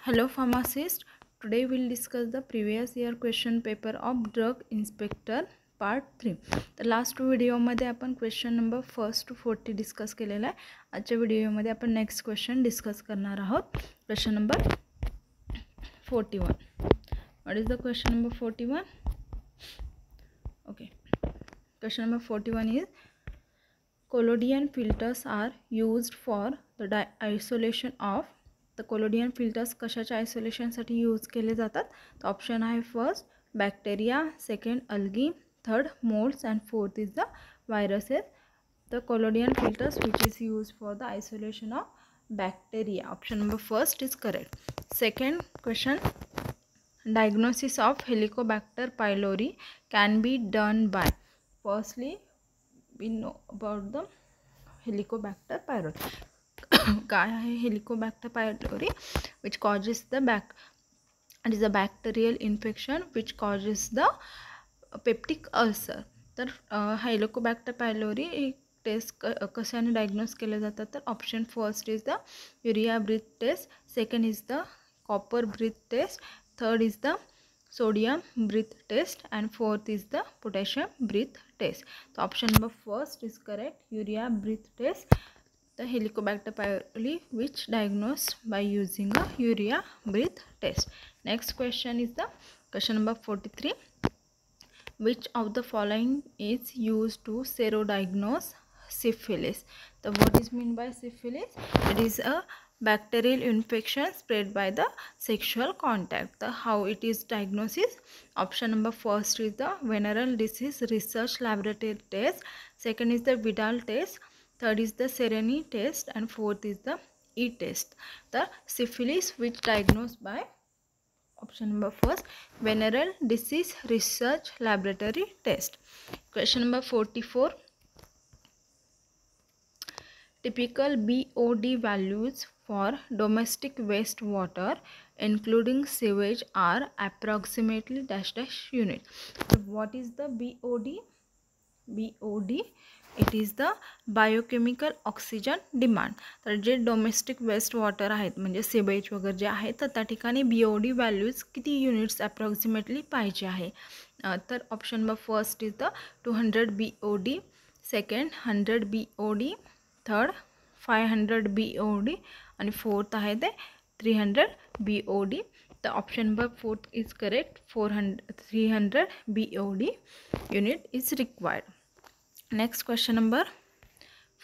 Hello pharmacist, today we'll discuss the previous year question paper of drug inspector part 3. तर last व्हिडिओमध्ये आपण question number 1 to 40 discuss केलेला आहे. आजच्या व्हिडिओमध्ये आपण नेक्स्ट क्वेश्चन डिस्कस करणार आहोत. Question number 41. What is the question number 41? Okay, question number 41 is collodion filters are used for the isolation of. तर कोलोडियन फिल्टर्स कशाच्या आयसोलेशनसाठी यूज केले जातात? तर ऑप्शन आहे first bacteria, second algae, third moulds and fourth is the viruses. The collodion filters which is use for the isolation of bacteria. Option number first is correct. Second question, diagnosis of Helicobacter pylori can be done by. Firstly, we know about the Helicobacter pylori. काय आहे Helicobacter pylori? Which causes the it is a bacterial infection which causes the peptic ulcer. तर Helicobacter pylori test कशाने diagnose केले जातात? तर option first is the urea breath test, second is the copper breath test, third is the sodium breath test, and fourth is the potassium breath test. So option number first is correct, urea breath test, the Helicobacter pylori which diagnosed by using a urea breath test. Next question is the question number 43. Which of the following is used to serodiagnose syphilis? So what is mean by syphilis? It is a bacterial infection spread by the sexual contact. The how it is diagnosis? Option number first is the venereal disease research laboratory test, second is the Vidal test, third is the Sereni test, and fourth is the E test. The syphilis which diagnosed by option number first venereal disease research laboratory test. Question number 44. Typical BOD values for domestic wastewater including sewage are approximately dash dash unit. So what is the BOD? BOD, it is the biochemical oxygen demand. तर जे domestic waste water आहेत म्हणजे savage वगैरे जे आहेत तर त्या ठिकाणी BOD values किती units approximately पाहिजे आहे? तर option number first is the 200 BOD, second 100 BOD, third 500 BOD, आणि फोर्थ आहे ते 300 BOD. तर option number fourth is correct, 300 BOD unit is required. Next question number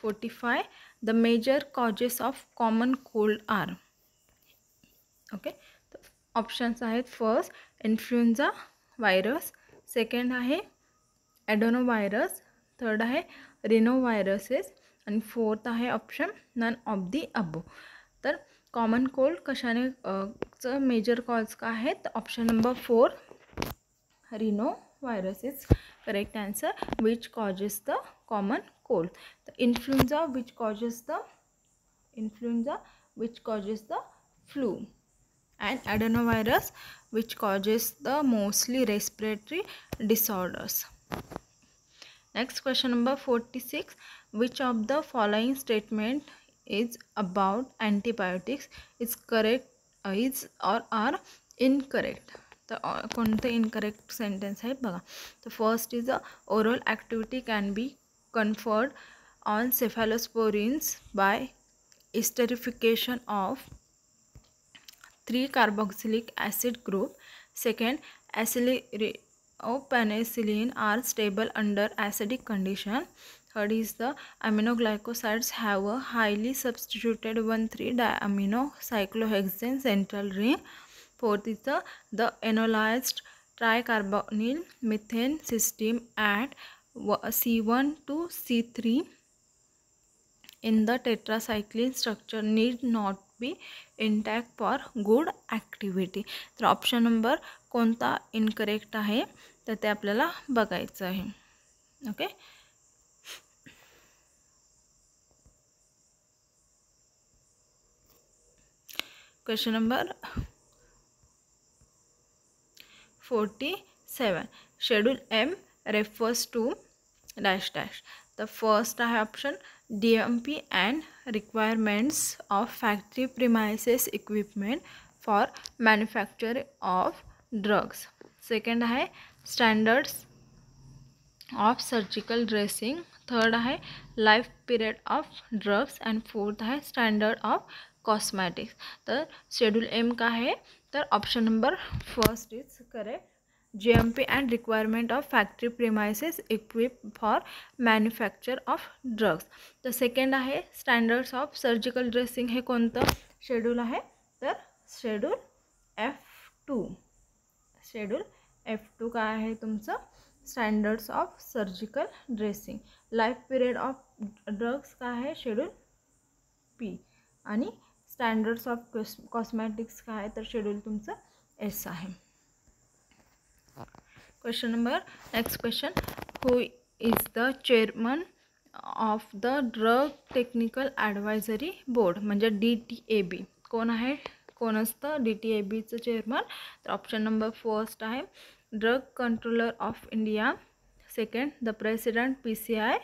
45. The major causes of common cold are. Okay, options आहेत first influenza virus, second आहे ॲडोनोव्हायरस, third आहे रिनोव्हायरसेस, आणि fourth आहे option none of the अबो. तर common cold कशाने चं major cause का आहे? तर option number 4 rhinovirus is correct answer, which causes the common cold. The influenza which causes the flu, and adenovirus which causes the mostly respiratory disorders. Next question number 46. Which of the following statement is about antibiotics is correct, is or are incorrect? तर कोणते incorrect sentence आहेत बघा. तर first is a oral activity can be conferred on cephalosporins by esterification of 3 carboxylic acid group, second penicillin are stable under acidic condition, third is the aminoglycosides have a highly substituted 1,3-diamino cyclohexane central ring, fourth is the enolized tricarbonyl methane system at C1 to C3 in the tetracycline structure need not be intact for good activity. तर option number कोणता incorrect आहे तर ते आपल्याला बघायचं आहे. Okay, question number 47. Schedule M refers to dash dash. The first आहे option DMP and requirements of factory premises equipment for manufacture of drugs. Second आहे standards of surgical dressing. Third आहे life period of drugs. and fourth आहे standard of cosmetics. तर schedule M का है, तर option number first is correct. GMP and requirement of factory premises equipped for manufacture of drugs. तर second आहे standards of surgical dressing. हे कोणतं schedule आहे, तर शेड्यूल F2. शेड्यूल F2 काय आहे तुमचं, standards of surgical dressing. Life period of drugs काय आहे, शेड्यूल P. आणि स्टँडर्ड्स ऑफ कॉस्मॅटिक्स काय आहे, तर शेड्यूल तुमचं S आहे. Question number next question, who is the chairman of the drug technical advisory board, म्हणजे DTAB. कोण आहे, कोण असतं DTABचं चेअरमन, तर ऑप्शन नंबर फर्स्ट आहे drug controller of India. Second the president PCI.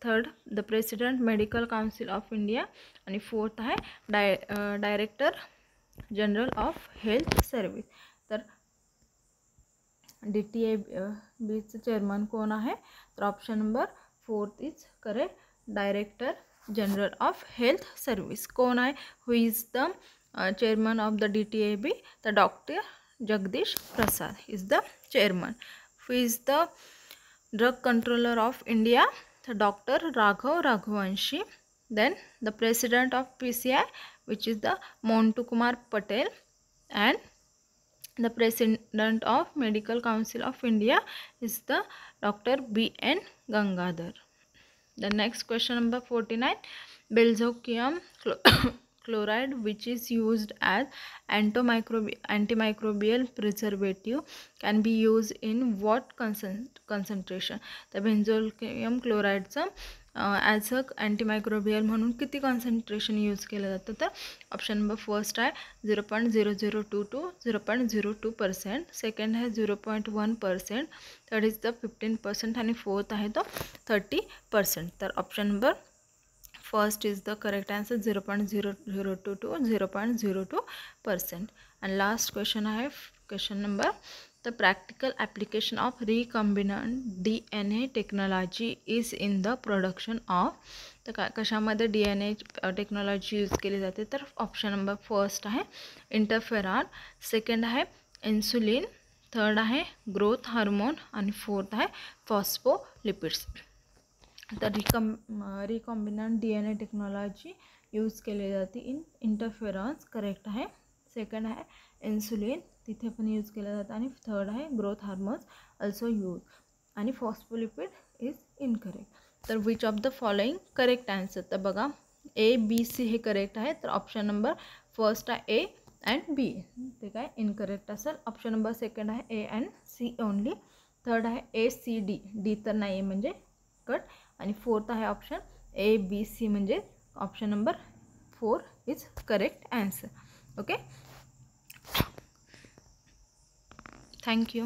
Third the president medical council of India. आणि fourth आहे director general of health service. तर DTABचं चेअरमन कोण आहे, तर option number fourth is correct, director general of health service. कोण आहे, who is the chairman of the DTAB, तर doctor Jagdish Prasad is the chairman. Who is the drug controller of India, तर doctor Raghav Raghuvanshi. Then the president of PCI, which is the Montu Kumar Patel. and the president of medical council of India is the Dr. B.N. Gangadhar. The next question number 49, benzoyl chloride, which is used as antimicrobial preservative, can be used in what concentration. तर बेन्झोइल क्लोराईडचं as a antimicrobial म्हणून किती concentration use केलं जातं, तर option number first आहे 0.0022 to 0.02%. Second आहे 0.1%. Third is the 15%. आणि fourth आहे तो 30%. तर option number first is the correct answer, 0.002 to 0.02%. and last question आहे question number, the practical application of recombinant DNA technology is in the production of. तर कशामध्ये DNA technology use केली जाते, तर ऑप्शन नंबर फर्स्ट आहे interferon. Second आहे insulin. Third आहे growth hormone. आणि फोर्थ आहे फॉस्फोलिपिड्स. तर रिकॉम्बिनंट DNA टेक्नॉलॉजी यूज केली जाते इन इंटरफेरॉन्स, करेक्ट आहे. सेकंड आहे इन्सुलिन, तिथे पण यूज केलं जातं. आणि थर्ड आहे ग्रोथ हार्मोन्स अल्सो यूज. आणि फॉस्फोलिपिड इज इनकरेक्ट. तर which of the following correct answer, तर बघा A-B-C हे करेक्ट आहे. तर ऑप्शन नंबर फर्स्ट आहे A and B, ते काय इनकरेक्ट असेल. ऑप्शन नंबर सेकंड आहे A and C only. Third आहे A-C-D, D तर नाही आहे म्हणजे कट. आणि फोर्थ आहे ऑप्शन A-B-C म्हणजे option number 4 is correct answer. Okay, thank you.